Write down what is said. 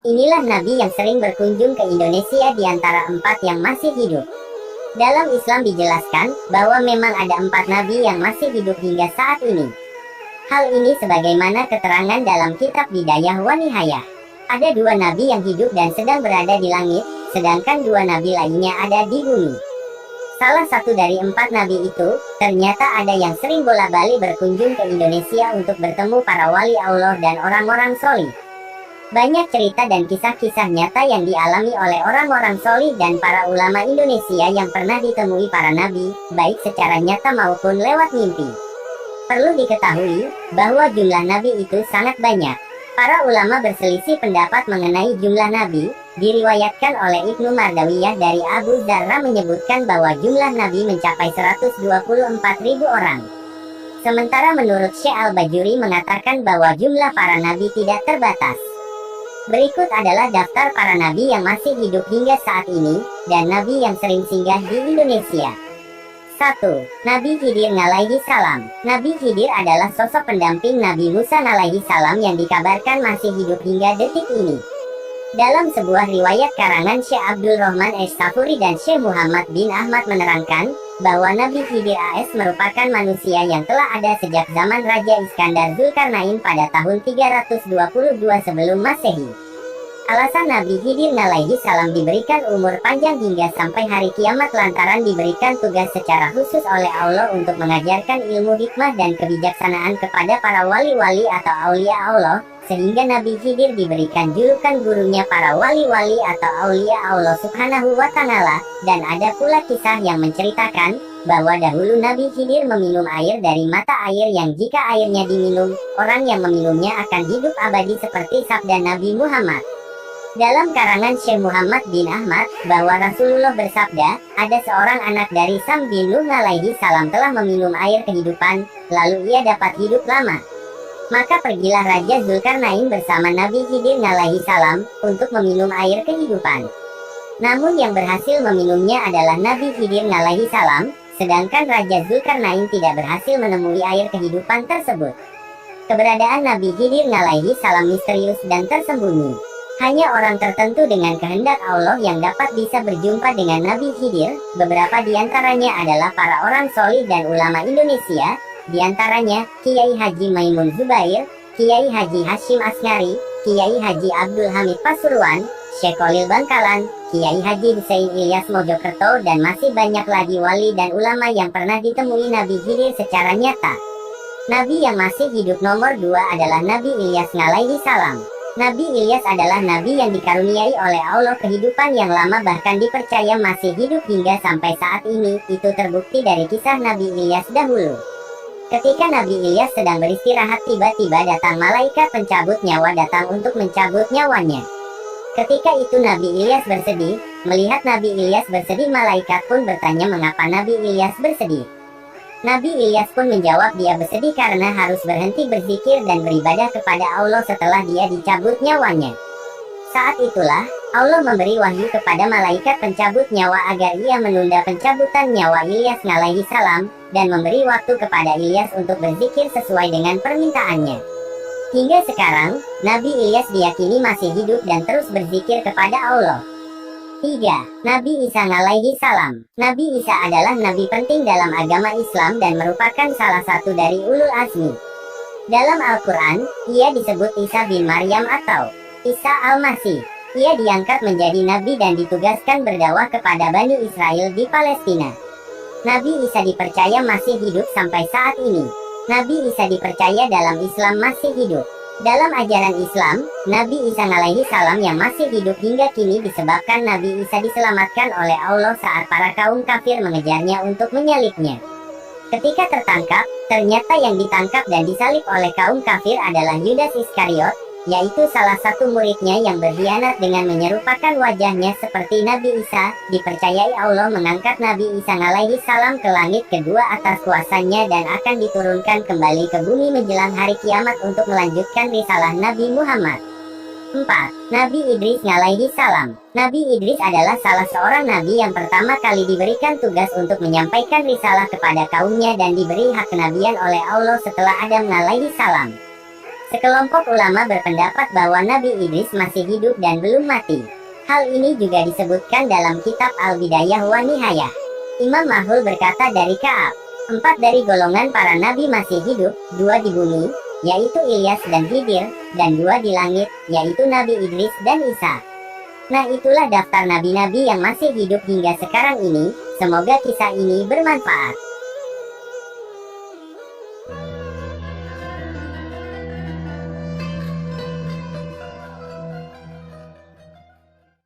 Inilah nabi yang sering berkunjung ke Indonesia di antara 4 yang masih hidup. Dalam Islam dijelaskan bahwa memang ada 4 nabi yang masih hidup hingga saat ini. Hal ini sebagaimana keterangan dalam kitab Bidayah wa Nihayah. Ada 2 nabi yang hidup dan sedang berada di langit, sedangkan 2 nabi lainnya ada di bumi. Salah satu dari 4 nabi itu, ternyata ada yang sering bolak-balik berkunjung ke Indonesia untuk bertemu para wali Allah dan orang-orang solih. Banyak cerita dan kisah-kisah nyata yang dialami oleh orang-orang solih dan para ulama Indonesia yang pernah ditemui para nabi, baik secara nyata maupun lewat mimpi. Perlu diketahui, bahwa jumlah nabi itu sangat banyak. Para ulama berselisih pendapat mengenai jumlah nabi. Diriwayatkan oleh Ibnu Mardawiyah dari Abu Dzarra menyebutkan bahwa jumlah nabi mencapai 124.000 orang. Sementara menurut Syekh Al-Bajuri mengatakan bahwa jumlah para nabi tidak terbatas. Berikut adalah daftar para nabi yang masih hidup hingga saat ini, dan nabi yang sering singgah di Indonesia. 1. Nabi Khidir alaihi salam. Nabi Khidir adalah sosok pendamping Nabi Musa alaihi salam yang dikabarkan masih hidup hingga detik ini. Dalam sebuah riwayat karangan Syekh Abdul Rahman Es-Safuri dan Syekh Muhammad bin Ahmad menerangkan, bahwa Nabi Khidir AS merupakan manusia yang telah ada sejak zaman Raja Iskandar Zulkarnain pada tahun 322 sebelum Masehi. Alasan Nabi Khidir alaihi salam diberikan umur panjang hingga sampai hari kiamat lantaran diberikan tugas secara khusus oleh Allah untuk mengajarkan ilmu hikmah dan kebijaksanaan kepada para wali-wali atau aulia Allah, sehingga Nabi Khidir diberikan julukan gurunya para wali-wali atau aulia Allah subhanahu wa ta'ala, dan ada pula kisah yang menceritakan, bahwa dahulu Nabi Khidir meminum air dari mata air yang jika airnya diminum, orang yang meminumnya akan hidup abadi seperti sabda Nabi Muhammad. Dalam karangan Syekh Muhammad bin Ahmad, bahwa Rasulullah bersabda, ada seorang anak dari Sam bin Nuh alaihi salam telah meminum air kehidupan, lalu ia dapat hidup lama. Maka pergilah Raja Zulkarnain bersama Nabi Khidir alaihi salam, untuk meminum air kehidupan. Namun yang berhasil meminumnya adalah Nabi Khidir alaihi salam, sedangkan Raja Zulkarnain tidak berhasil menemui air kehidupan tersebut. Keberadaan Nabi Khidir alaihi salam misterius dan tersembunyi. Hanya orang tertentu dengan kehendak Allah yang dapat bisa berjumpa dengan Nabi Khidir. Beberapa di antaranya adalah para orang solih dan ulama Indonesia, di antaranya Kiai Haji Maimun Zubair, Kiai Haji Hashim Asngari, Kiai Haji Abdul Hamid Pasuruan, Syekh Khalil Bangkalan, Kiai Haji Hussein Ilyas Mojokerto, dan masih banyak lagi wali dan ulama yang pernah ditemui Nabi Khidir secara nyata. Nabi yang masih hidup nomor 2 adalah Nabi Ilyas alaihi salam. Nabi Ilyas adalah nabi yang dikaruniai oleh Allah kehidupan yang lama, bahkan dipercaya masih hidup hingga sampai saat ini. Itu terbukti dari kisah Nabi Ilyas dahulu. Ketika Nabi Ilyas sedang beristirahat, tiba-tiba datang malaikat pencabut nyawa datang untuk mencabut nyawanya. Ketika itu Nabi Ilyas bersedih. Melihat Nabi Ilyas bersedih, malaikat pun bertanya mengapa Nabi Ilyas bersedih. Nabi Ilyas pun menjawab dia bersedih karena harus berhenti berzikir dan beribadah kepada Allah setelah dia dicabut nyawanya. Saat itulah, Allah memberi wahyu kepada malaikat pencabut nyawa agar ia menunda pencabutan nyawa Ilyas alaihi salam, dan memberi waktu kepada Ilyas untuk berzikir sesuai dengan permintaannya. Hingga sekarang, Nabi Ilyas diyakini masih hidup dan terus berzikir kepada Allah. 3. Nabi Isa alaihi salam. Nabi Isa adalah nabi penting dalam agama Islam dan merupakan salah satu dari ulul azmi. Dalam Al-Quran, ia disebut Isa bin Maryam atau Isa al-Masih. Ia diangkat menjadi nabi dan ditugaskan berdakwah kepada Bani Israel di Palestina. Nabi Isa dipercaya masih hidup sampai saat ini. Nabi Isa dipercaya dalam Islam masih hidup. Dalam ajaran Islam, Nabi Isa alaihi salam yang masih hidup hingga kini disebabkan Nabi Isa diselamatkan oleh Allah saat para kaum kafir mengejarnya untuk menyalibnya. Ketika tertangkap, ternyata yang ditangkap dan disalib oleh kaum kafir adalah Yudas Iskariot, yaitu salah satu muridnya yang berkhianat dengan menyerupakan wajahnya seperti Nabi Isa. Dipercayai Allah mengangkat Nabi Isa alaihi salam ke langit kedua atas kuasanya dan akan diturunkan kembali ke bumi menjelang hari kiamat untuk melanjutkan risalah Nabi Muhammad. 4. Nabi Idris alaihi salam. Nabi Idris adalah salah seorang nabi yang pertama kali diberikan tugas untuk menyampaikan risalah kepada kaumnya dan diberi hak kenabian oleh Allah setelah Adam alaihi salam. Sekelompok ulama berpendapat bahwa Nabi Idris masih hidup dan belum mati. Hal ini juga disebutkan dalam kitab Al-Bidayah wa Nihayah. Imam Mahul berkata dari Ka'ab, 4 dari golongan para nabi masih hidup, 2 di bumi, yaitu Ilyas dan Khidir, dan 2 di langit, yaitu Nabi Idris dan Isa. Nah, itulah daftar nabi-nabi yang masih hidup hingga sekarang ini. Semoga kisah ini bermanfaat.